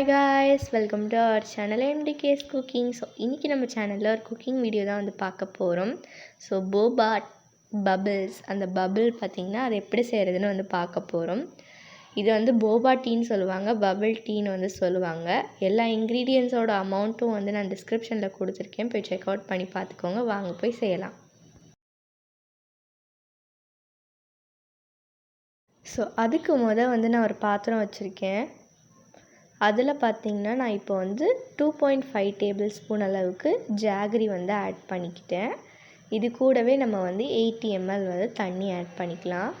guys, welcome to our channel Amdks cooking. So இன்னைக்கு நம்ம சேனல்ல ஒரு குக்கிங் வீடியோ தான் வந்து பார்க்க போறோம். ஸோ போபா பபிள்ஸ், அந்த பபிள் பார்த்தீங்கன்னா அது எப்படி செய்கிறதுன்னு வந்து பார்க்க போகிறோம். இது வந்து போபா டீன்னு சொல்லுவாங்க, பபிள் டீன்னு வந்து சொல்லுவாங்க. எல்லா இன்க்ரீடியன்ஸோட அமௌண்ட்டும் வந்து நான் டிஸ்கிரிப்ஷனில் கொடுத்துருக்கேன், போய் செக் அவுட் பண்ணி பார்த்துக்கோங்க. வாங்க போய் செய்யலாம். ஸோ அதுக்கு வந்து நான் ஒரு பாத்திரம் வச்சுருக்கேன். அதில் பார்த்திங்கன்னா நான் இப்போ வந்து 2.5 டேபிள் ஸ்பூன் அளவுக்கு ஜாகரி வந்து ஆட் பண்ணிக்கிட்டேன். இது கூடவே நம்ம வந்து 80 ml வந்து தண்ணி ஆட் பண்ணிக்கலாம்.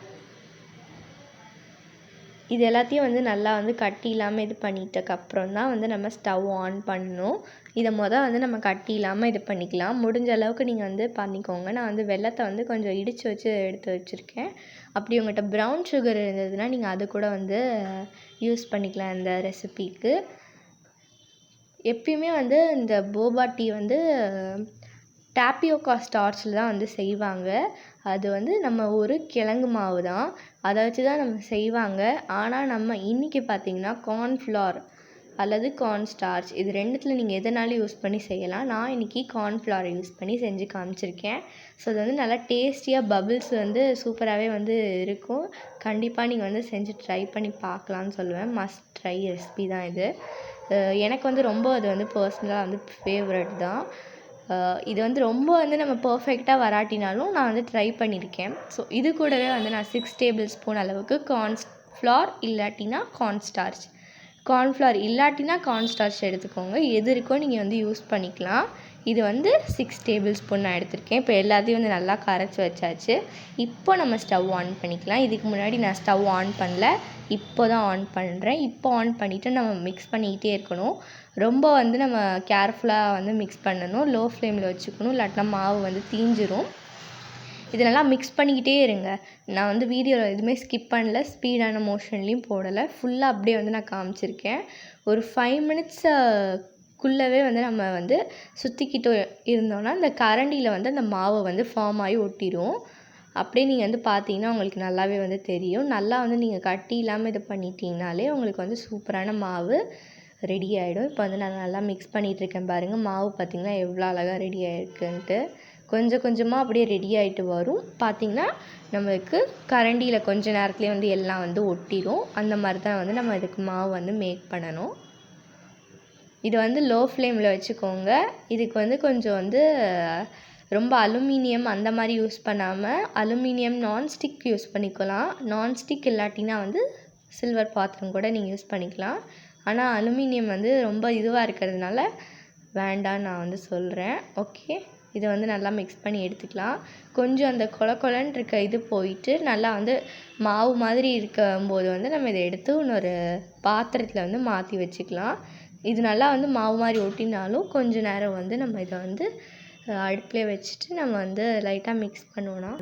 இது எல்லாத்தையும் வந்து நல்லா வந்து கட்டி இல்லாமல் இது பண்ணிட்டக்கப்புறம் தான் வந்து நம்ம ஸ்டவ் ஆன் பண்ணணும். இதை வந்து நம்ம கட்டி இல்லாமல் இது பண்ணிக்கலாம். முடிஞ்ச அளவுக்கு நீங்கள் வந்து பண்ணிக்கோங்க. நான் வந்து வெல்லத்தை வந்து கொஞ்சம் இடித்து வச்சு எடுத்து வச்சுருக்கேன். அப்படி உங்கள்கிட்ட ப்ரௌன் சுகர் இருந்ததுன்னா நீங்கள் அது கூட வந்து யூஸ் பண்ணிக்கலாம் இந்த ரெசிபிக்கு. எப்பயுமே வந்து இந்த போபா டீ வந்து டாப்பியோக்கா ஸ்டார்ச்சில் தான் வந்து செய்வாங்க. அது வந்து நம்ம ஒரு கிழங்கு மாவு தான், அதை வச்சு தான் நம்ம செய்வாங்க. ஆனால் நம்ம இன்றைக்கி பார்த்திங்கன்னா கார்ன்ஃப்ளவர் அல்லது கார்ன் ஸ்டார்ச், இது ரெண்டுத்தில் நீங்கள் எதனாலும் யூஸ் பண்ணி செய்யலாம். நான் இன்றைக்கி கார்ன்ஃப்ளவர் யூஸ் பண்ணி செஞ்சு காமிச்சிருக்கேன். ஸோ அது வந்து நல்லா டேஸ்டியாக பபிள்ஸ் வந்து சூப்பராகவே வந்து இருக்கும். கண்டிப்பாக நீங்கள் வந்து செஞ்சு ட்ரை பண்ணி பார்க்கலான்னு சொல்லுவேன். மஸ்ட் ட்ரை ரெசிபி தான் இது. எனக்கு வந்து ரொம்ப அது வந்து பர்சனலாக வந்து ஃபேவரட் தான். இது வந்து ரொம்ப வந்து நம்ம பர்ஃபெக்டாக வராட்டினாலும் நான் வந்து ட்ரை பண்ணியிருக்கேன். ஸோ இது கூடவே வந்து நான் 6 டேபிள் ஸ்பூன் அளவுக்கு கார்ன்ஃப்ளவர் இல்லாட்டினா கார்ன்ஸ்டார்ச், கார்ன்ஃப்ளவர் இல்லாட்டினா கார்ன்ஸ்டார்ச் எடுத்துக்கோங்க. எது இருக்கோ நீங்கள் வந்து யூஸ் பண்ணிக்கலாம். இது வந்து 6 டேபிள் ஸ்பூன் நான் எடுத்திருக்கேன். இப்போ எல்லாத்தையும் வந்து நல்லா கரைச்சி வச்சாச்சு. இப்போ நம்ம ஸ்டவ் ஆன் பண்ணிக்கலாம். இதுக்கு முன்னாடி நான் ஸ்டவ் ஆன் பண்ணல, இப்போ தான் ஆன் பண்ணுறேன். இப்போ ஆன் பண்ணிவிட்டு நம்ம மிக்ஸ் பண்ணிக்கிட்டே இருக்கணும். ரொம்ப வந்து நம்ம கேர்ஃபுல்லாக வந்து மிக்ஸ் பண்ணணும். லோ ஃப்ளேமில் வச்சுக்கணும், இல்லாட்டினா மாவு வந்து தீஞ்சிரும். இது நல்லா மிக்ஸ் பண்ணிக்கிட்டே இருங்க. நான் வந்து வீடியோவில் எதுவுமே ஸ்கிப் பண்ணல, ஸ்பீடான மோஷன்லேயும் போடலை, ஃபுல்லாக அப்படியே வந்து நான் காமிச்சிருக்கேன். ஒரு 5 மினிட்ஸுக்குள்ளவே வந்து நம்ம வந்து சுற்றிக்கிட்டு இருந்தோன்னா அந்த கரண்டியில் வந்து அந்த மாவை வந்து ஃபார்ம் ஆகி ஒட்டிடும். அப்படியே நீங்கள் வந்து பார்த்தீங்கன்னா உங்களுக்கு நல்லாவே வந்து தெரியும். நல்லா வந்து நீங்கள் கட்டி இல்லாமல் இது பண்ணிட்டீங்கனாலே உங்களுக்கு வந்து சூப்பரான மாவு ரெடி ஆகிடும். இப்போ வந்து நான் நல்லா மிக்ஸ் பண்ணிகிட்ருக்கேன் பாருங்கள். மாவு பார்த்திங்கன்னா எவ்வளோ அழகாக ரெடி ஆகிருக்குன்ட்டு. கொஞ்சம் கொஞ்சமாக அப்படியே ரெடி ஆகிட்டு வரும். பார்த்திங்கன்னா நம்மளுக்கு கரண்டியில் கொஞ்ச நேரத்துலேயே வந்து எல்லாம் வந்து ஒட்டிடும். அந்த மாதிரி தான் வந்து நம்ம இதுக்கு மாவு வந்து மேக் பண்ணணும். இது வந்து லோ ஃப்ளேமில் வச்சுக்கோங்க. இதுக்கு வந்து கொஞ்சம் வந்து ரொம்ப அலுமினியம் அந்த மாதிரி யூஸ் பண்ணாமல் அலுமினியம் நான்ஸ்டிக் யூஸ் பண்ணிக்கலாம். நான்ஸ்டிக் இல்லாட்டினா வந்து சில்வர் பாத்திரம் கூட நீங்கள் யூஸ் பண்ணிக்கலாம். ஆனால் அலுமினியம் வந்து ரொம்ப இதுவாக இருக்கிறதுனால வேண்டான்னு நான் வந்து சொல்கிறேன். ஓகே, இதை வந்து நல்லா மிக்ஸ் பண்ணி எடுத்துக்கலாம். கொஞ்சம் அந்த கொலன்னு இருக்க இது போயிட்டு நல்லா வந்து மாவு மாதிரி இருக்கும்போது வந்து நம்ம இதை எடுத்து இன்னொரு பாத்திரத்தில் வந்து மாற்றி வச்சுக்கலாம். இது நல்லா வந்து மாவு மாதிரி ஒட்டினாலும் கொஞ்சம் நேரம் வந்து நம்ம இதை வந்து அடுப்பிலே வச்சுட்டு நம்ம வந்து லைட்டாக மிக்ஸ் பண்ணுவோன்னா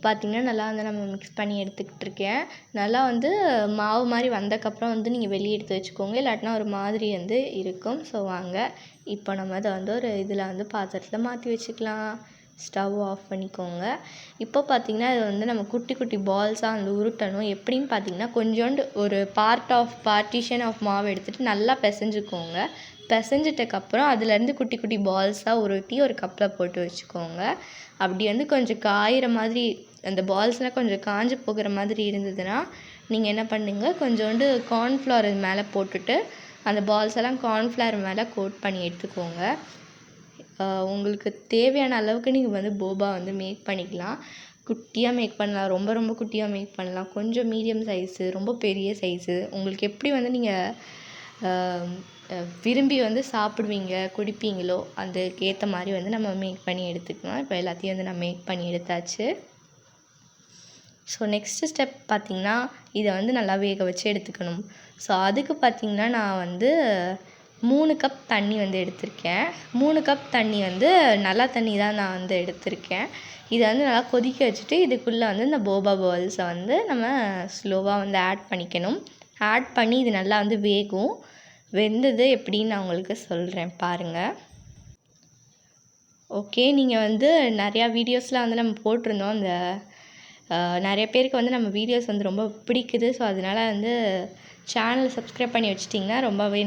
பார்த்திங்கன்னா நல்லா வந்து நம்ம மிக்ஸ் பண்ணி எடுத்துக்கிட்டு இருக்கேன். நல்லா வந்து மாவு மாதிரி வந்தக்கப்புறம் வந்து நீங்கள் வெளியே எடுத்து வச்சுக்கோங்க, இல்லாட்டினா ஒரு மாதிரி வந்து இருக்கும். ஸோ வாங்க இப்போ நம்ம அதை வந்து ஒரு இதில் வந்து பாத்திரத்தில் மாற்றி வச்சுக்கலாம். ஸ்டவ் ஆஃப் பண்ணிக்கோங்க. இப்போ பார்த்திங்கன்னா இது வந்து நம்ம குட்டி குட்டி பால்ஸாக வந்து உருட்டணும். எப்படின்னு பார்த்திங்கன்னா கொஞ்சோண்டு ஒரு பார்ட்டிஷன் ஆஃப் மாவு எடுத்துகிட்டு நல்லா பிசைஞ்சுக்கோங்க. பிசைஞ்சிட்டக்கப்புறம் அதுலேருந்து குட்டி குட்டி பால்ஸாக உருட்டி ஒரு கப்பில் போட்டு வச்சுக்கோங்க. அப்படி வந்து கொஞ்சம் காயிற மாதிரி அந்த பால்ஸ்லாம் கொஞ்சம் காஞ்சு போகிற மாதிரி இருந்ததுன்னா நீங்கள் என்ன பண்ணுங்க, கொஞ்சோண்டு கார்ன்ஃப்ளவர் மேலே போட்டுட்டு அந்த பால்ஸ் எல்லாம் கார்ன்ஃப்ளவர் மேலே கோட் பண்ணி எடுத்துக்கோங்க. உங்களுக்கு தேவையான அளவுக்கு நீங்கள் வந்து போபா வந்து மேக் பண்ணிக்கலாம். குட்டியாக மேக் பண்ணலாம், ரொம்ப ரொம்ப குட்டியாக மேக் பண்ணலாம், கொஞ்சம் மீடியம் சைஸு, ரொம்ப பெரிய சைஸு, உங்களுக்கு எப்படி வந்து நீங்கள் விரும்பி வந்து சாப்பிடுவீங்க குடிப்பீங்களோ அதுக்கு ஏற்ற மாதிரி வந்து நம்ம மேக் பண்ணி எடுத்துக்கலாம். இப்போ எல்லாத்தையும் வந்து நான் மேக் பண்ணி எடுத்தாச்சு. ஸோ நெக்ஸ்ட்டு ஸ்டெப் பார்த்திங்கன்னா இதை வந்து நல்லா வேக வச்சு எடுத்துக்கணும். ஸோ அதுக்கு பார்த்திங்கன்னா நான் வந்து 3 கப் தண்ணி வந்து எடுத்திருக்கேன். 3 கப் தண்ணி வந்து நல்ல தண்ணி தான் நான் வந்து எடுத்திருக்கேன். இதை வந்து நல்லா கொதிக்க வச்சுட்டு இதுக்குள்ளே வந்து இந்த போபா பால்ஸை வந்து நம்ம ஸ்லோவாக வந்து ஆட் பண்ணிக்கணும். ஆட் பண்ணி இது நல்லா வந்து வேகும். வெந்தது எப்படின்னு நான் உங்களுக்கு சொல்கிறேன் பாருங்கள். ஓகே, நீங்கள் வந்து நிறையா வீடியோஸ்லாம் வந்து நம்ம போட்டிருந்தோம். நிறைய பேருக்கு வந்து நம்ம வீடியோஸ் வந்து ரொம்ப பிடிக்குது. ஸோ அதனால் வந்து சேனலை சப்ஸ்கிரைப் பண்ணி வச்சிட்டிங்கன்னா ரொம்பவே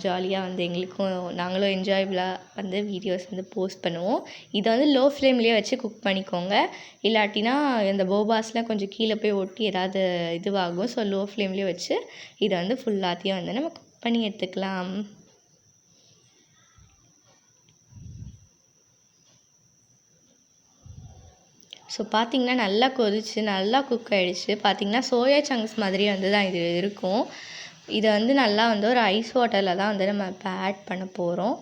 ஜாலியாக வந்து எங்களுக்கும் நாங்களும் என்ஜாயபுளாக வந்து வீடியோஸ் வந்து போஸ்ட் பண்ணுவோம். இதை வந்து லோ ஃப்ளேம்லேயே வச்சு குக் பண்ணிக்கோங்க. இல்லாட்டினா இந்த போபாஸ்லாம் கொஞ்சம் கீழே போய் ஒட்டி ஏதாவது இதுவாகும். ஸோ லோ ஃப்ளேம்லேயே வச்சு இதை வந்து ஃபுல்லாத்தையும் வந்து நம்ம குக் பண்ணி எடுத்துக்கலாம். ஸோ பார்த்திங்கன்னா நல்லா கொதிச்சு நல்லா குக் ஆகிடுச்சு. பார்த்திங்கன்னா சோயா சங்க்ஸ் மாதிரி வந்து தான் இது இருக்கும். இதை வந்து நல்லா வந்து ஒரு ஐஸ் வாட்டரில் தான் வந்து நம்ம இப்போ ஆட் பண்ண போகிறோம்.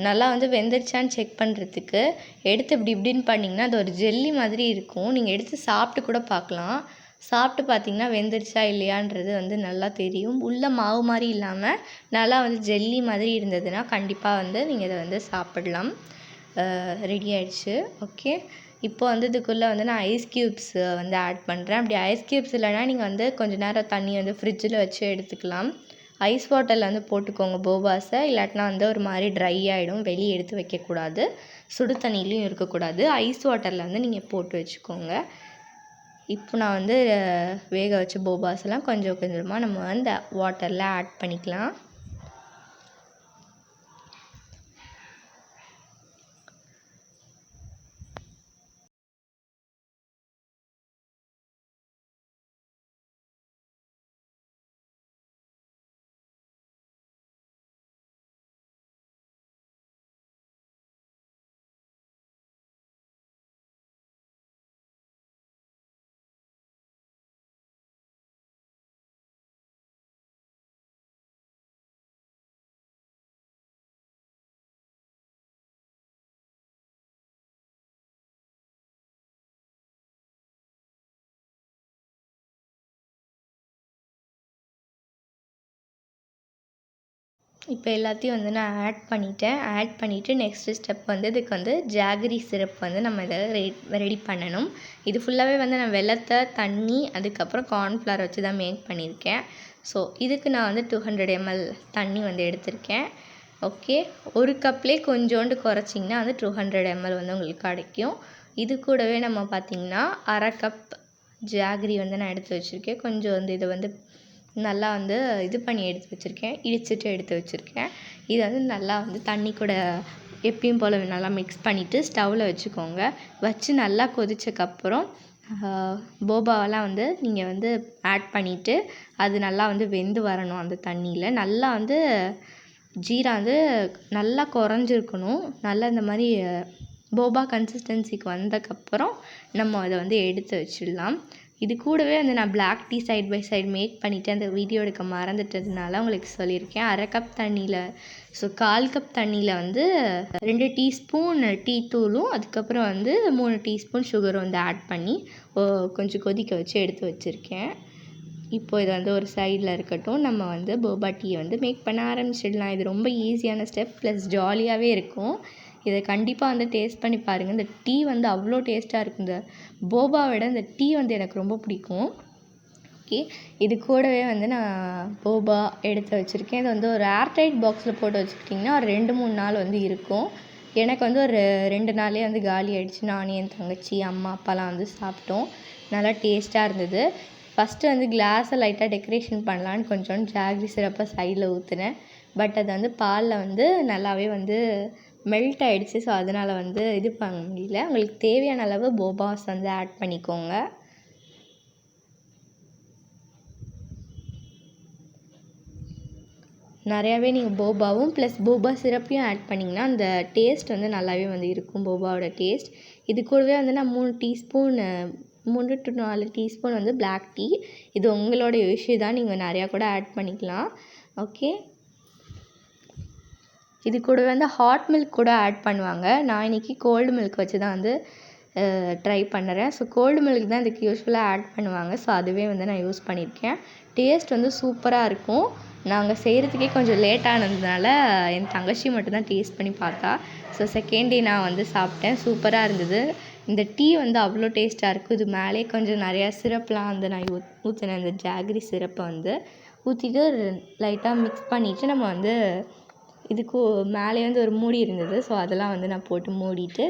நல்லா வந்து வெந்துருச்சான்னு செக் பண்ணுறதுக்கு எடுத்து இப்படின்னு பண்ணிங்கன்னா அது ஒரு ஜெல்லி மாதிரி இருக்கும். நீங்கள் எடுத்து சாப்பிட்டு கூட பார்க்கலாம். சாப்பிட்டு பார்த்திங்கன்னா வெந்துருச்சா இல்லையான்றது வந்து நல்லா தெரியும். உள்ளே மாவு மாதிரி இல்லாமல் நல்லா வந்து ஜெல்லி மாதிரி இருந்ததுன்னா கண்டிப்பாக வந்து நீங்கள் இதை வந்து சாப்பிடலாம். ரெடி ஆகிடுச்சு. ஓகே, இப்போ வந்து இதுக்குள்ளே வந்து நான் ஐஸ் க்யூப்ஸ் வந்து ஆட் பண்ணுறேன். அப்படி ஐஸ் க்யூப்ஸ் இல்லைனா நீங்கள் வந்து கொஞ்சம் நேரம் தண்ணி வந்து ஃப்ரிட்ஜில் வச்சு எடுத்துக்கலாம். ஐஸ் வாட்டரில் வந்து போட்டுக்கோங்க போபாஸை. இல்லாட்டினா வந்து ஒரு மாதிரி ட்ரை ஆகிடும். வெளியே எடுத்து வைக்கக்கூடாது, சுடு தண்ணியிலையும் இருக்கக்கூடாது. ஐஸ் வாட்டரில் வந்து நீங்கள் போட்டு வச்சுக்கோங்க. இப்போ நான் வந்து வேக வச்ச போபாஸ்லாம் கொஞ்சம் கொஞ்சமாக நம்ம வந்து வாட்டரில் ஆட் பண்ணிக்கலாம். இப்போ எல்லாத்தையும் வந்து நான் ஆட் பண்ணிவிட்டு நெக்ஸ்ட்டு ஸ்டெப் வந்து இதுக்கு வந்து ஜாகரி சிரப் வந்து நம்ம இதை ரெடி பண்ணணும். இது ஃபுல்லாகவே வந்து நான் வெல்லத்தை, தண்ணி, அதுக்கப்புறம் கார்ன்ஃப்ளவர் வச்சு தான் மேக் பண்ணியிருக்கேன். ஸோ இதுக்கு நான் வந்து 200 ml தண்ணி வந்து எடுத்திருக்கேன். ஓகே, ஒரு கப்லேயே கொஞ்சோண்டு குறைச்சிங்கன்னா வந்து 200 ml வந்து உங்களுக்கு கிடைக்கும். இது கூடவே நம்ம பார்த்திங்கன்னா அரை கப் ஜாகரி வந்து நான் எடுத்து வச்சுருக்கேன். கொஞ்சம் வந்து இதை வந்து நல்லா வந்து இது பண்ணி எடுத்து வச்சுருக்கேன், இடிச்சிட்டு எடுத்து வச்சுருக்கேன். இதை வந்து நல்லா வந்து தண்ணி கூட எப்பயும் போல் நல்லா மிக்ஸ் பண்ணிவிட்டு ஸ்டவ்வில் வச்சுக்கோங்க. வச்சு நல்லா கொதிச்சக்கப்புறம் போபாவெல்லாம் வந்து நீங்கள் வந்து ஆட் பண்ணிவிட்டு அது நல்லா வந்து வெந்து வரணும். அந்த தண்ணியில் நல்லா வந்து ஜீரா வந்து நல்லா குறைஞ்சிருக்கணும். நல்லா இந்த மாதிரி போபா கன்சிஸ்டன்சிக்கு வந்தக்கப்புறம் நம்ம அதை வந்து எடுத்து வச்சிடலாம். இது கூடவே வந்து நான் black tea side by side make பண்ணிவிட்டு அந்த வீடியோ எடுக்க மறந்துட்டதுனால உங்களுக்கு சொல்லியிருக்கேன். அரை கப் தண்ணியில், ஸோ 1/4 கப் தண்ணியில் வந்து 2 டீஸ்பூன் டீ தூளும் அதுக்கப்புறம் வந்து 3 டீஸ்பூன் சுகரும் வந்து ஆட் பண்ணி கொஞ்சம் கொதிக்க வச்சு எடுத்து வச்சுருக்கேன். இப்போ இது வந்து ஒரு சைடில் இருக்கட்டும். நம்ம வந்து போபா டீயை வந்து மேக் பண்ண ஆரம்பிச்சிடலாம். இது ரொம்ப ஈஸியான ஸ்டெப் ப்ளஸ் ஜாலியாகவே இருக்கும். இதை கண்டிப்பாக வந்து டேஸ்ட் பண்ணி பாருங்கள். இந்த டீ வந்து அவ்வளோ டேஸ்ட்டாக இருக்கும். இந்த போபாவை விட இந்த டீ வந்து எனக்கு ரொம்ப பிடிக்கும். ஓகே, இது கூடவே வந்து நான் போபா எடுத்து வச்சுருக்கேன். இது வந்து ஒரு ஏர்டைட் பாக்ஸில் போட்டு வச்சுக்கிட்டிங்கன்னா ஒரு 2-3 நாள் வந்து இருக்கும். எனக்கு வந்து ஒரு 2 நாளே வந்து காலி ஆகிடுச்சு. நான், என் தங்கச்சி, அம்மா, அப்பாலாம் வந்து சாப்பிட்டோம். நல்லா டேஸ்ட்டாக இருந்தது. ஃபஸ்ட்டு வந்து கிளாஸை லைட்டாக டெக்கரேஷன் பண்ணலான்னு கொஞ்சோண்டு ஜாகரி சிரப்பை சைடில் ஊற்றினேன். பட் அது வந்து பாலில் வந்து நல்லாவே வந்து மெல்ட் ஆகிடுச்சு. ஸோ அதனால் வந்து இது பண்ண முடியல. உங்களுக்கு தேவையான அளவு போபாஸ் வந்து ஆட் பண்ணிக்கோங்க. நிறையாவே நீங்கள் போபாவும் ப்ளஸ் போபா சிரப்பையும் ஆட் பண்ணிங்கன்னா அந்த டேஸ்ட் வந்து நல்லாவே வந்து இருக்கும், போபாவோட டேஸ்ட். இது கூடவே வந்து நான் 3 to 4 டீஸ்பூன் வந்து பிளாக் டீ. இது உங்களோட விஷயம் தான், நீங்கள் நிறையா கூட ஆட் பண்ணிக்கலாம். ஓகே, இது கூட வந்து ஹாட் மில்க் கூட ஆட் பண்ணுவாங்க. நான் இன்றைக்கி கோல்டு மில்க் வச்சு தான் வந்து ட்ரை பண்ணுறேன். ஸோ கோல்டு மில்க் தான் இதுக்கு யூஸ்ஃபுல்லாக ஆட் பண்ணுவாங்க. ஸோ அதுவே வந்து நான் யூஸ் பண்ணியிருக்கேன். டேஸ்ட் வந்து சூப்பராக இருக்கும். நாங்கள் செய்கிறதுக்கே கொஞ்சம் லேட் ஆனதுனால என் தங்கச்சி மட்டும்தான் டேஸ்ட் பண்ணி பார்த்தா. ஸோ செகண்ட் டே நான் வந்து சாப்பிட்டேன். சூப்பராக இருந்தது. இந்த டீ வந்து அவ்வளோ டேஸ்ட்டாக இருக்கும். இது மேலே கொஞ்சம் நிறையா சிரப்லாம் வந்து நான் ஊற்றினேன். இந்த ஜாகரி சிரப்பை வந்து ஊற்றிட்டு லைட்டாக மிக்ஸ் பண்ணிவிட்டு நம்ம வந்து இதுக்கு மேலே வந்து ஒரு மூடி இருந்தது. ஸோ அதெல்லாம் வந்து நான் போட்டு மூடிட்டு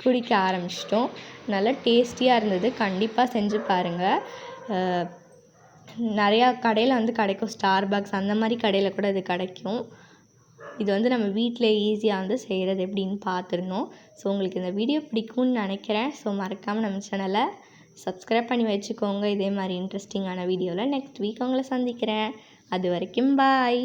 குடிக்க ஆரம்பிச்சிட்டோம். நல்லா டேஸ்டியாக இருந்தது. கண்டிப்பாக செஞ்சு பாருங்கள். நிறையா கடையில் வந்து கிடைக்கும். ஸ்டார்பக்ஸ் அந்த மாதிரி கடையில் கூட இது கிடைக்கும். இது வந்து நம்ம வீட்டில் ஈஸியாக வந்து செய்கிறது எப்படின்னு பார்த்துருந்தோம். ஸோ உங்களுக்கு இந்த வீடியோ பிடிக்கும்னு நினைக்கிறேன். ஸோ மறக்காமல் நம்ம சேனலை சப்ஸ்கிரைப் பண்ணி வச்சுக்கோங்க. இதே மாதிரி இன்ட்ரெஸ்டிங்கான வீடியோவில் நெக்ஸ்ட் வீக் உங்களை சந்திக்கிறேன். அது வரைக்கும் பாய்.